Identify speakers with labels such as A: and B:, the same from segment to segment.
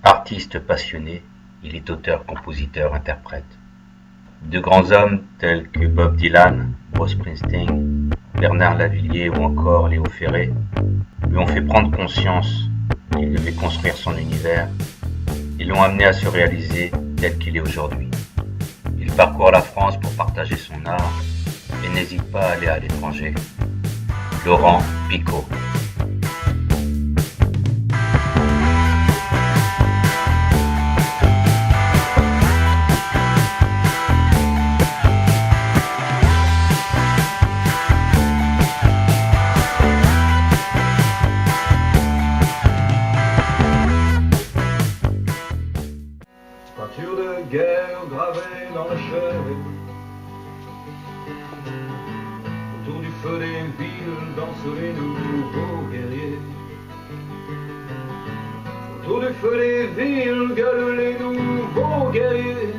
A: Artiste passionné, il est auteur, compositeur, interprète. De grands hommes tels que Bob Dylan, Bruce Springsteen, Bernard Lavilliers ou encore Léo Ferré lui ont fait prendre conscience qu'il devait construire son univers et l'ont amené à se réaliser tel qu'il est aujourd'hui. Il parcourt la France pour partager son art et n'hésite pas à aller à l'étranger. Laurent Picot.
B: Peinture de guerre gravée dans la chair, autour du feu des villes dansent les nouveaux guerriers. Autour du feu des villes gueulent les nouveaux guerriers.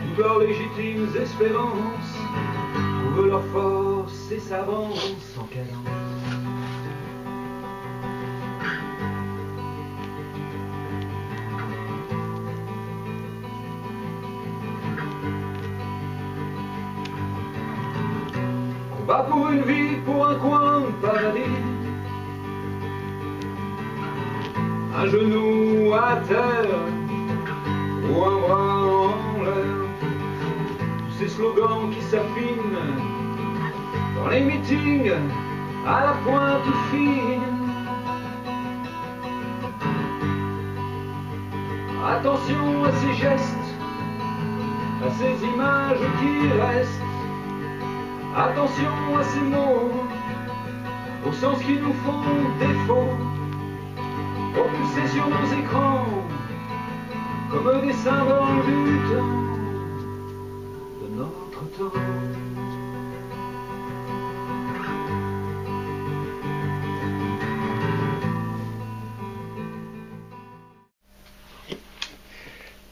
B: Toutes leurs légitimes espérances trouvent leur force et s'avancent en cadence. Pas pour une vie, pour un coin de paradis. Un genou à terre ou un bras en l'air. Tous ces slogans qui s'affinent dans les meetings à la pointe fine. Attention à ces gestes, à ces images qui restent. Attention à ces mots, au sens qui nous font défaut, propulsés sur nos écrans, comme des symboles du temps, de notre temps.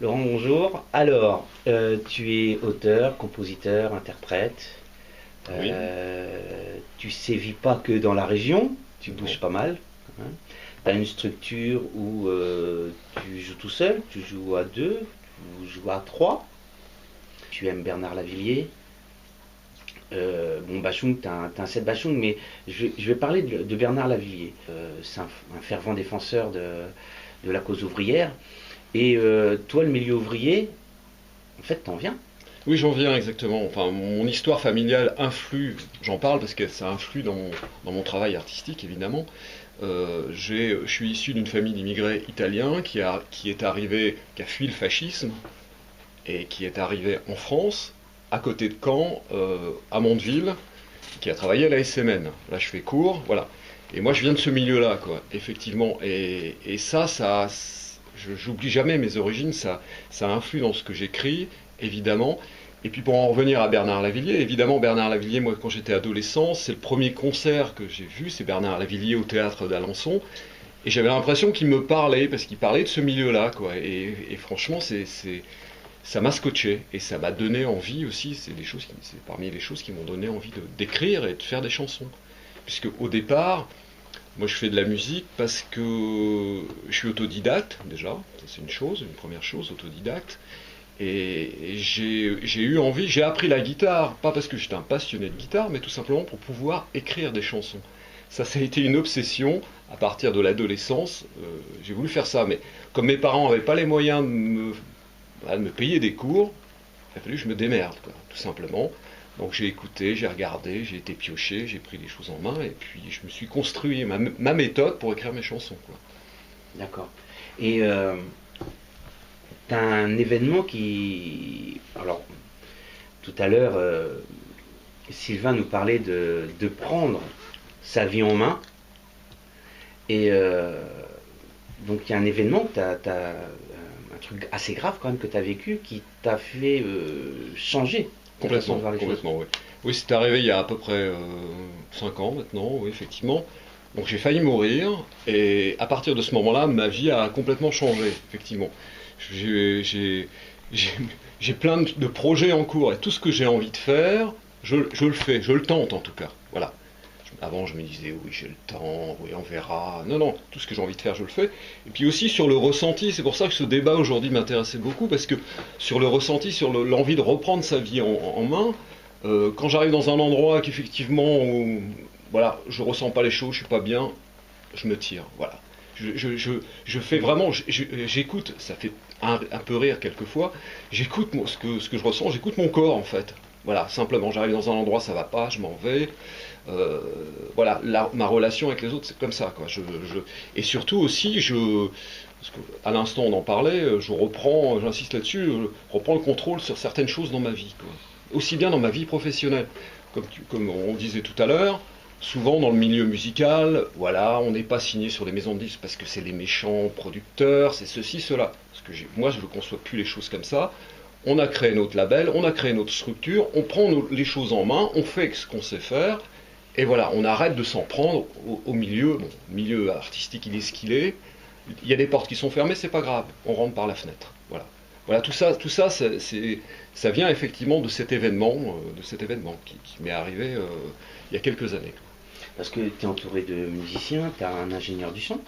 C: Laurent, bonjour. Alors, tu es auteur, compositeur, interprète.
D: Oui.
C: Tu sévis pas que dans la région, tu bouges pas mal. Hein. Tu as une structure où tu joues tout seul, tu joues à deux, tu joues à trois. Tu aimes Bernard Lavilliers. Bachung, tu as un set Bachung, mais je vais parler de Bernard Lavilliers. C'est un fervent défenseur de la cause ouvrière. Et toi, le milieu ouvrier, en fait, t'en viens.
D: Oui, j'en viens exactement. Enfin, mon histoire familiale influe, j'en parle parce que ça influe dans mon travail artistique, évidemment. Je suis issu d'une famille d'immigrés italiens qui est arrivé, qui a fui le fascisme et qui est arrivé en France, à côté de Caen, à Mondeville, qui a travaillé à la SMN. Là, je fais court, voilà. Et moi, je viens de ce milieu-là, quoi, effectivement. Et ça, j'oublie jamais mes origines, ça influe dans ce que j'écris, évidemment. Et puis pour en revenir à Bernard Lavilliers, évidemment Bernard Lavilliers, moi quand j'étais adolescent, c'est le premier concert que j'ai vu, c'est Bernard Lavilliers au théâtre d'Alençon. Et j'avais l'impression qu'il me parlait, parce qu'il parlait de ce milieu-là, quoi. Et franchement, ça m'a scotché, et ça m'a donné envie aussi, c'est parmi les choses qui m'ont donné envie d'écrire et de faire des chansons. Puisque au départ, moi je fais de la musique parce que je suis autodidacte, déjà, ça c'est une première chose, autodidacte. Et j'ai eu envie, j'ai appris la guitare, pas parce que j'étais un passionné de guitare, mais tout simplement pour pouvoir écrire des chansons. Ça a été une obsession à partir de l'adolescence, j'ai voulu faire ça, mais comme mes parents n'avaient pas les moyens de me payer des cours, il a fallu que je me démerde, quoi, tout simplement. Donc j'ai écouté, j'ai regardé, j'ai été pioché, j'ai pris les choses en main, et puis je me suis construit ma méthode pour écrire mes chansons, quoi.
C: D'accord. Et t'as un événement qui... Alors, tout à l'heure, Sylvain nous parlait de prendre sa vie en main. Et donc, il y a un événement, un truc assez grave quand même que tu as vécu, qui t'a fait changer ta façon de voir les choses.
D: Complètement, oui. Oui, c'est arrivé il y a à peu près 5 ans maintenant, oui, effectivement. Donc j'ai failli mourir, et à partir de ce moment-là, ma vie a complètement changé, effectivement. J'ai plein de projets en cours, et tout ce que j'ai envie de faire, je le fais, je le tente en tout cas. Voilà. Avant, je me disais, oui, j'ai le temps, oui, on verra. Non, non, tout ce que j'ai envie de faire, je le fais. Et puis aussi sur le ressenti, c'est pour ça que ce débat aujourd'hui m'intéressait beaucoup, parce que sur le ressenti, sur l'envie de reprendre sa vie en main, quand j'arrive dans un endroit qu'effectivement, voilà, je ressens pas les choses, je suis pas bien, je me tire, voilà. Je fais vraiment, j'écoute, ça fait un peu rire quelquefois, j'écoute ce que je ressens, j'écoute mon corps en fait. Voilà, simplement, j'arrive dans un endroit, ça va pas, je m'en vais. Voilà, ma relation avec les autres, c'est comme ça, quoi. Et surtout aussi, parce à l'instant on en parlait, j'insiste là-dessus, je reprends le contrôle sur certaines choses dans ma vie, quoi. Aussi bien dans ma vie professionnelle, comme on disait tout à l'heure. Souvent dans le milieu musical, voilà, on n'est pas signé sur les maisons de disques parce que c'est les méchants producteurs, c'est ceci, cela. Parce que moi, je ne conçois plus les choses comme ça. On a créé notre label, on a créé notre structure, on prend les choses en main, on fait ce qu'on sait faire, et voilà, on arrête de s'en prendre au milieu. Bon, le milieu artistique, il est ce qu'il est. Il y a des portes qui sont fermées, c'est pas grave, on rentre par la fenêtre. Voilà. Voilà, tout ça, ça vient effectivement de cet événement qui m'est arrivé il y a quelques années.
C: Parce que tu es entouré de musiciens, tu as un ingénieur du son.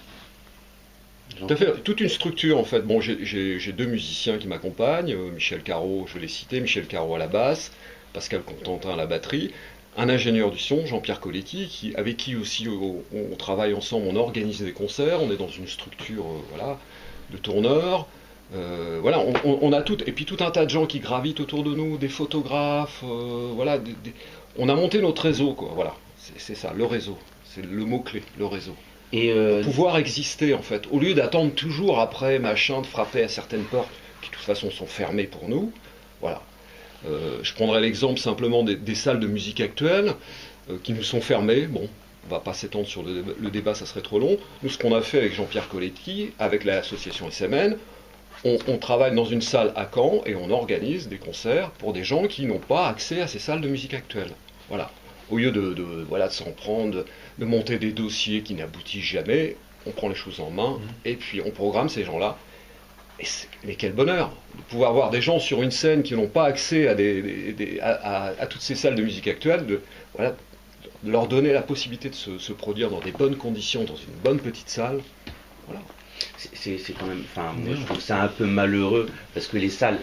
D: Tout à fait, toute une structure en fait. Bon, j'ai deux musiciens qui m'accompagnent, Michel Caro, je l'ai cité, Michel Caro à la basse, Pascal Contentin à la batterie, un ingénieur du son, Jean-Pierre Coletti, avec qui aussi on travaille ensemble, on organise des concerts, on est dans une structure voilà, de tourneurs. Voilà, on a tout, et puis tout un tas de gens qui gravitent autour de nous, des photographes, voilà, on a monté notre réseau, quoi, voilà. C'est ça, le réseau. C'est le mot-clé, le réseau.
C: Et
D: pouvoir exister, en fait. Au lieu d'attendre toujours après, machin, de frapper à certaines portes qui, de toute façon, sont fermées pour nous. Voilà. Je prendrai l'exemple simplement des salles de musique actuelles qui nous sont fermées. Bon, on va pas s'étendre sur le débat, ça serait trop long. Nous, ce qu'on a fait avec Jean-Pierre Coletti, avec l'association SMN, on travaille dans une salle à Caen et on organise des concerts pour des gens qui n'ont pas accès à ces salles de musique actuelles. Voilà. Au lieu de s'en prendre, de monter des dossiers qui n'aboutissent jamais, on prend les choses en main et puis on programme ces gens-là. Mais quel bonheur de pouvoir voir des gens sur une scène qui n'ont pas accès à toutes ces salles de musique actuelles, de leur donner la possibilité de se produire dans des bonnes conditions, dans une bonne petite salle. Voilà.
C: C'est quand même, enfin, moi je trouve ça un peu malheureux parce que les salles,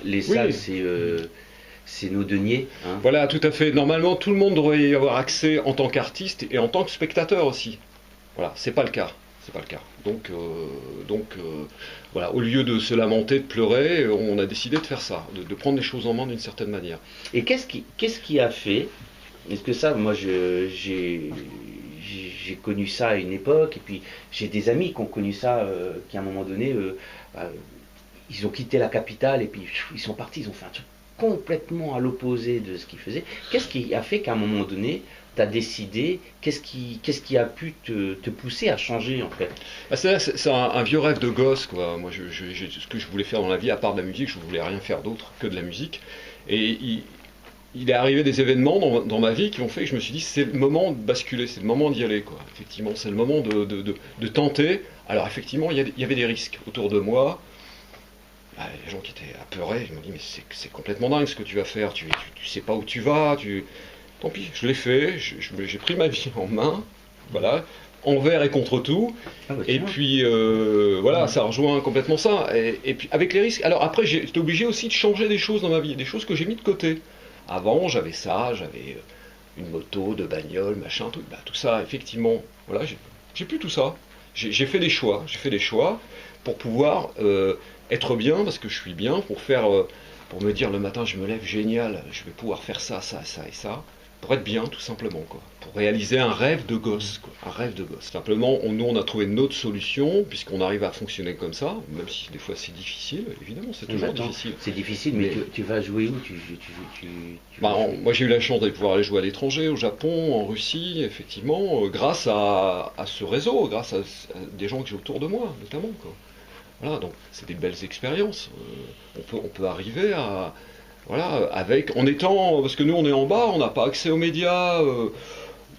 C: c'est nos deniers. Hein.
D: Voilà, tout à fait. Normalement, tout le monde devrait y avoir accès en tant qu'artiste et en tant que spectateur aussi. Voilà, c'est pas le cas. C'est pas le cas. Donc, voilà, au lieu de se lamenter, de pleurer, on a décidé de faire ça, de prendre les choses en main d'une certaine manière.
C: Et qu'est-ce qui a fait? Est-ce que ça, moi, j'ai connu ça à une époque, et puis j'ai des amis qui ont connu ça, qui à un moment donné, ils ont quitté la capitale, et puis ils sont partis, ils ont fait un truc complètement à l'opposé de ce qu'ils faisaient. Qu'est-ce qui a fait qu'à un moment donné, tu as décidé, qu'est-ce qui a pu te pousser à changer en fait?
D: C'est un vieux rêve de gosse, quoi. Moi, ce que je voulais faire dans la vie, à part de la musique, je ne voulais rien faire d'autre que de la musique. Et il est arrivé des événements dans ma vie qui ont fait que je me suis dit, c'est le moment de basculer, c'est le moment d'y aller, quoi. Effectivement, c'est le moment de tenter. Alors effectivement, il y avait des risques autour de moi. Les gens qui étaient apeurés, ils m'ont dit, mais c'est complètement dingue ce que tu vas faire, tu sais pas où tu vas, Tant pis, je l'ai fait, j'ai pris ma vie en main, voilà, envers et contre tout, et puis voilà, ça rejoint complètement ça, et puis avec les risques, alors après j'étais obligé aussi de changer des choses dans ma vie, des choses que j'ai mis de côté. Avant j'avais une moto, de bagnole, machin, tout ça, effectivement, voilà, j'ai plus tout ça, j'ai fait des choix, pour pouvoir être bien, parce que je suis bien, pour me dire le matin je me lève, génial, je vais pouvoir faire ça, ça, ça et ça, pour être bien tout simplement, quoi. Pour réaliser un rêve de gosse, quoi. Un rêve de gosse. Simplement, nous on a trouvé notre solution, puisqu'on arrive à fonctionner comme ça, même si des fois c'est difficile, évidemment c'est toujours difficile.
C: C'est difficile, mais tu vas jouer où?
D: Moi j'ai eu la chance de pouvoir aller jouer à l'étranger, au Japon, en Russie, effectivement, grâce à ce réseau, grâce à des gens que j'ai autour de moi, notamment, quoi. Voilà, donc c'est des belles expériences. On peut arriver à... Voilà, parce que nous on est en bas, on n'a pas accès aux médias,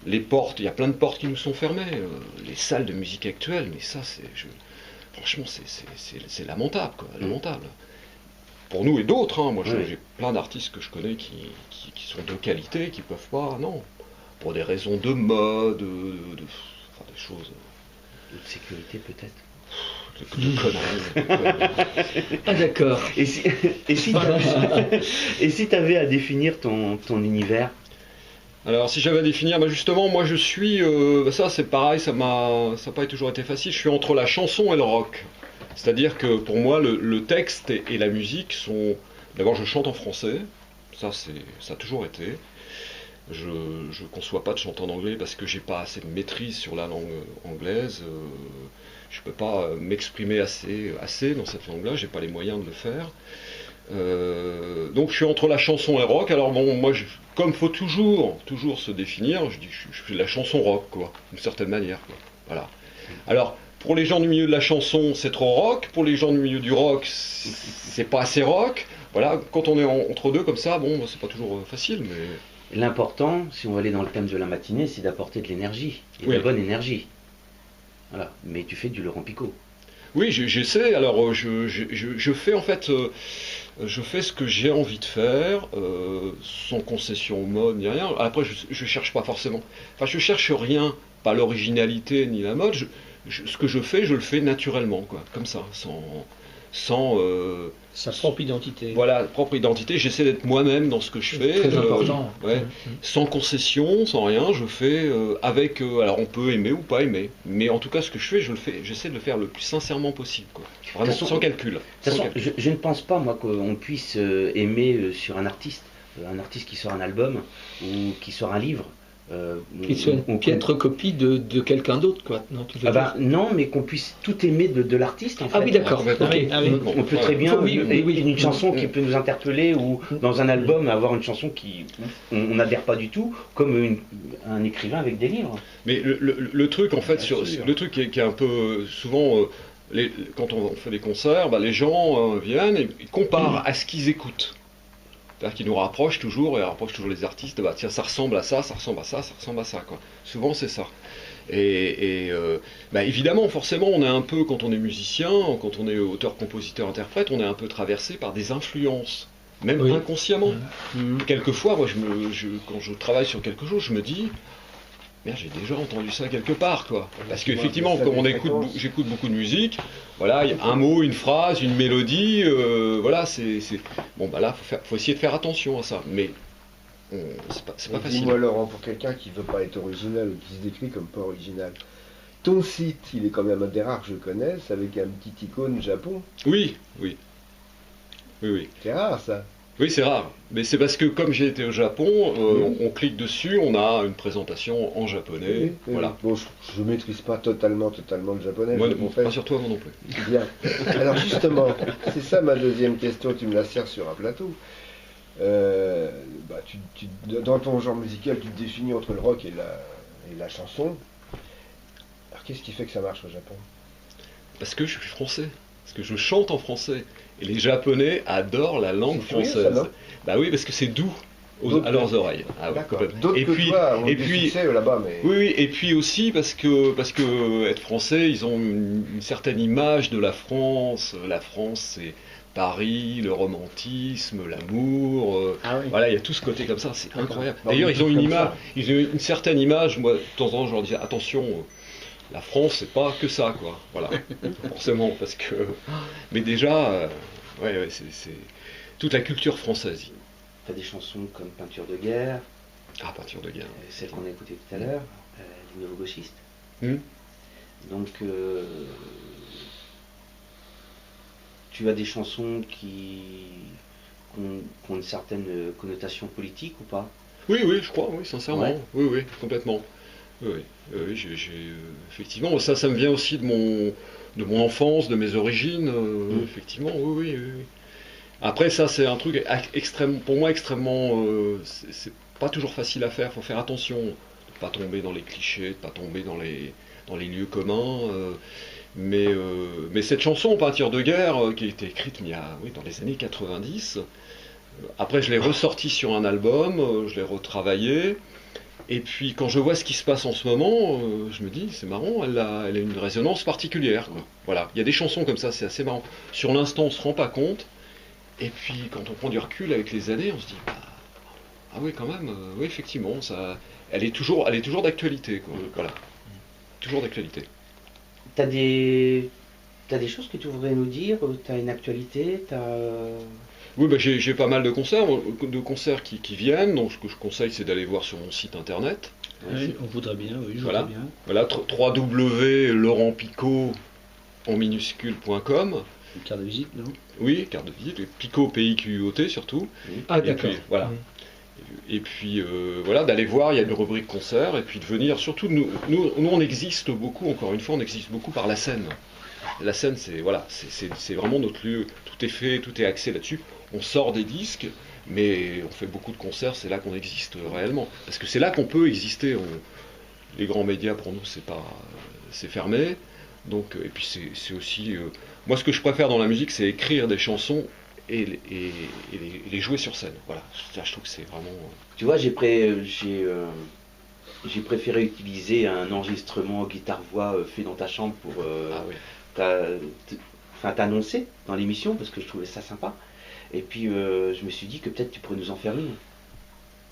D: les portes, il y a plein de portes qui nous sont fermées, les salles de musique actuelles, mais ça franchement c'est lamentable, quoi, lamentable. Pour nous et d'autres, hein, moi j'ai plein d'artistes que je connais qui sont de qualité, qui peuvent pas, non, pour des raisons de mode, enfin, des choses
C: De sécurité peut-être.
D: de conneries.
E: Ah d'accord.
C: Et si, et si tu avais à définir ton univers?
D: Alors, si j'avais à définir, bah justement, moi je suis, ça c'est pareil, ça n'a pas toujours été facile, je suis entre la chanson et le rock. C'est-à-dire que pour moi, le texte et la musique sont... D'abord, je chante en français, ça a toujours été. Je ne conçois pas de chanter en anglais parce que j'ai pas assez de maîtrise sur la langue anglaise. Je ne peux pas m'exprimer assez dans cette langue-là, j'ai pas les moyens de le faire. Donc je suis entre la chanson et le rock. Alors bon, moi, comme il faut toujours se définir, je dis je fais de la chanson rock, quoi, d'une certaine manière, quoi. Voilà. Alors, pour les gens du milieu de la chanson, c'est trop rock. Pour les gens du milieu du rock, c'est pas assez rock. Voilà, quand on est entre deux comme ça, bon, c'est pas toujours facile, mais...
C: L'important, si on va aller dans le thème de la matinée, c'est d'apporter de l'énergie, et de la bonne énergie. Voilà. Mais tu fais du Laurent Picot.
D: Oui, j'essaie. Alors, je fais en fait, je fais ce que j'ai envie de faire, sans concession au mode ni rien. Après, je cherche pas forcément. Enfin, je cherche rien, pas l'originalité ni la mode. Ce que je fais, je le fais naturellement, quoi, comme ça, sans
E: Sa propre identité.
D: voilà, propre identité. J'essaie d'être moi-même dans ce que je fais.
E: Très important.
D: Ouais, sans concession, sans rien. Je fais avec. Alors, on peut aimer ou pas aimer, mais en tout cas, ce que je fais, je le fais. J'essaie de le faire le plus sincèrement possible, quoi. Vraiment, sans calcul.
C: De toute façon, je ne pense pas, moi, qu'on puisse aimer sur un artiste qui sort un album ou qui sort un livre.
E: Qui soit une piètre copie de quelqu'un d'autre, quoi. Non,
C: non, mais qu'on puisse tout aimer de l'artiste, en fait.
E: Ah oui, d'accord.
D: Ouais,
E: Ok. Ah oui.
C: On peut très bien
E: Oui,
C: une chanson qui peut nous interpeller ou dans un album avoir une chanson qui on n'adhère pas du tout, comme un écrivain avec des livres.
D: Mais le truc, en fait, le truc qui est un peu souvent, quand on fait des concerts, bah, les gens viennent et ils comparent à ce qu'ils écoutent. C'est-à-dire qu'ils nous rapprochent toujours, et rapprochent toujours les artistes, bah tiens, ça ressemble à ça, ça ressemble à ça, ça ressemble à ça, quoi. Souvent, c'est ça. Et bah, évidemment, forcément, on est un peu, quand on est musicien, quand on est auteur, compositeur, interprète, on est un peu traversé par des influences, même inconsciemment. Quelquefois, moi, quand je travaille sur quelque chose, je me dis, merde, j'ai déjà entendu ça quelque part, quoi. Parce qu'effectivement, comme j'écoute beaucoup de musique, voilà, il y a un mot, une phrase, une mélodie, voilà, bon, bah là, faut essayer de faire attention à ça, mais c'est pas facile.
F: Dis-moi, Laurent, pour quelqu'un qui veut pas être original ou qui se décrit comme pas original, ton site, il est quand même un des rares que je connaisse, avec un petit icône Japon.
D: Oui.
F: C'est rare, ça.
D: Oui, c'est rare, mais c'est parce que comme j'ai été au Japon, on clique dessus, on a une présentation en japonais, voilà.
F: Bon, je maîtrise pas totalement le japonais.
D: Moi, pas sur toi, moi non plus.
F: Bien. Alors justement, c'est ça ma deuxième question, tu me la sers sur un plateau. Bah, dans ton genre musical, tu te définis entre le rock et la chanson. Alors qu'est-ce qui fait que ça marche au Japon?
D: Parce que je suis français, parce que je chante en français. Et les Japonais adorent la langue française.
F: Ça, non?
D: Bah oui, parce que c'est doux à leurs oreilles. Ah,
F: d'accord.
D: Ouais,
F: D'autres que toi ont du succès là-bas, mais...
D: Oui, et puis aussi parce que être français, ils ont une certaine image de la France. La France, c'est Paris, le romantisme, l'amour. Voilà, il y a tout ce côté comme ça, c'est incroyable. D'ailleurs, ils ont une certaine image. Moi, de temps en temps, je leur dis attention. La France, c'est pas que ça, quoi. Voilà, forcément, parce que... Mais déjà, c'est toute la culture française.
C: Tu as des chansons comme Peinture de guerre.
D: Ah, Peinture de guerre.
C: Celle qu'on a écoutée tout à l'heure, Les Nouveaux Gauchistes. Donc, tu as des chansons qui ont une certaine connotation politique ou pas?
D: Oui, je crois, oui, sincèrement. Ouais. Oui, complètement. Oui, effectivement, ça me vient aussi de mon enfance, de mes origines, effectivement, oui. Après, ça, c'est un truc pour moi extrêmement, c'est pas toujours facile à faire, il faut faire attention, de ne pas tomber dans les clichés, de ne pas tomber dans les lieux communs, mais cette chanson, Peinture de guerre, qui a été écrite dans les années 90, après je l'ai ressortie sur un album, je l'ai retravaillée. Et puis quand je vois ce qui se passe en ce moment, je me dis, c'est marrant, elle a une résonance particulière, quoi. Voilà, il y a des chansons comme ça, c'est assez marrant. Sur l'instant, on ne se rend pas compte, et puis quand on prend du recul avec les années, on se dit, Ah oui, quand même, oui, effectivement, elle est toujours d'actualité, quoi. Voilà. Toujours d'actualité.
C: T'as des choses que tu voudrais nous dire? T'as une actualité?
D: Oui, j'ai pas mal de concerts qui viennent, donc ce que je conseille, c'est d'aller voir sur mon site internet.
E: Oui, on voudrait bien, oui, je
D: Voilà.
E: voudrais bien.
D: Voilà, www.laurentpicot en minuscule.com.
E: Une carte de visite, non?
D: Oui, carte de visite, Picot, P-I-Q-O-T surtout.
E: Ah,
D: Et
E: d'accord.
D: puis, voilà. Et puis voilà, d'aller voir, il y a une rubrique concert, et puis de venir, surtout nous on existe beaucoup, encore une fois, on existe beaucoup par la scène. La scène, c'est vraiment notre lieu, tout est fait, tout est axé là-dessus. On sort des disques, mais on fait beaucoup de concerts, c'est là qu'on existe réellement. Parce que c'est là qu'on peut exister. Les grands médias, pour nous, c'est fermé. Donc, et puis c'est aussi... moi, ce que je préfère dans la musique, c'est écrire des chansons et les jouer sur scène. Voilà, ça, je trouve que c'est vraiment...
C: Tu vois, j'ai préféré utiliser un enregistrement guitare-voix fait dans ta chambre pour t'annoncer dans l'émission, parce que je trouvais ça sympa. Et puis je me suis dit que peut-être tu pourrais nous en faire une.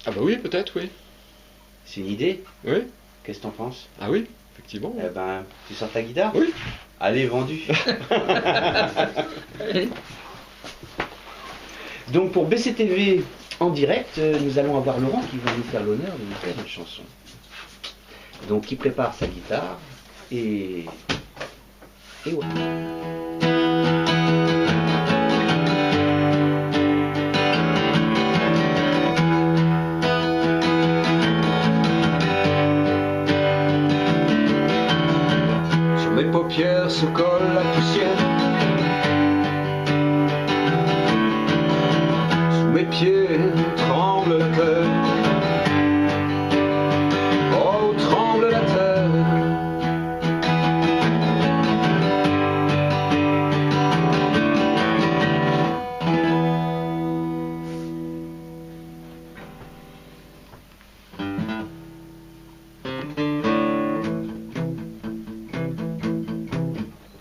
D: Ah bah oui, peut-être, oui.
C: C'est une idée.
D: Oui.
C: Qu'est-ce que t'en penses?
D: Ah oui, effectivement.
C: Eh ben, tu sors ta guitare?
D: Oui.
C: Allez, vendu. Donc pour BCTV en direct, nous allons avoir Laurent qui va nous faire l'honneur de nous faire une chanson. Donc il prépare sa guitare et voilà.
B: Sur mes paupières se colle la poussière. Sous mes pieds tremble la terre. Oh, tremble la terre.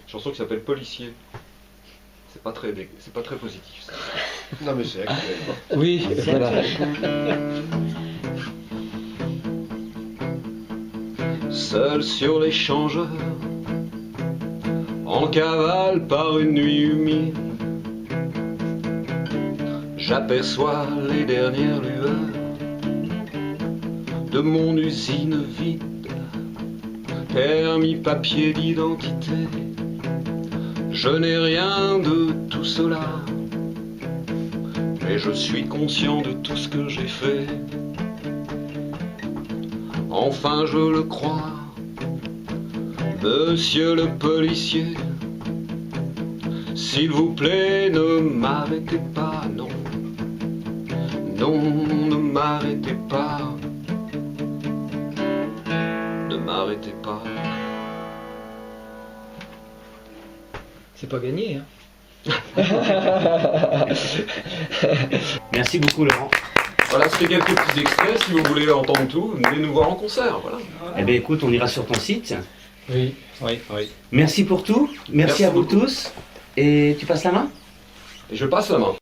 D: Chanson qui s'appelle Policier. C'est pas très positif, ça.
F: Non, mais c'est actuel.
E: Oui, voilà.
B: Seul sur l'échangeur, en cavale par une nuit humide, j'aperçois les dernières lueurs de mon usine vide. Permis, papier d'identité, je n'ai rien de tout cela, mais je suis conscient de tout ce que j'ai fait. Enfin je le crois, monsieur le policier, s'il vous plaît ne m'arrêtez pas, non, non, ne m'arrêtez pas, ne m'arrêtez pas.
E: C'est pas gagné, hein.
C: Merci beaucoup Laurent.
D: Voilà, c'était quelques petits extraits. Si vous voulez entendre tout, venez nous voir en concert. Voilà.
C: Eh bien écoute, on ira sur ton site.
E: Oui.
C: Merci pour tout. Merci à vous
D: beaucoup.
C: tous. Et tu passes la main?
D: Et je passe la main.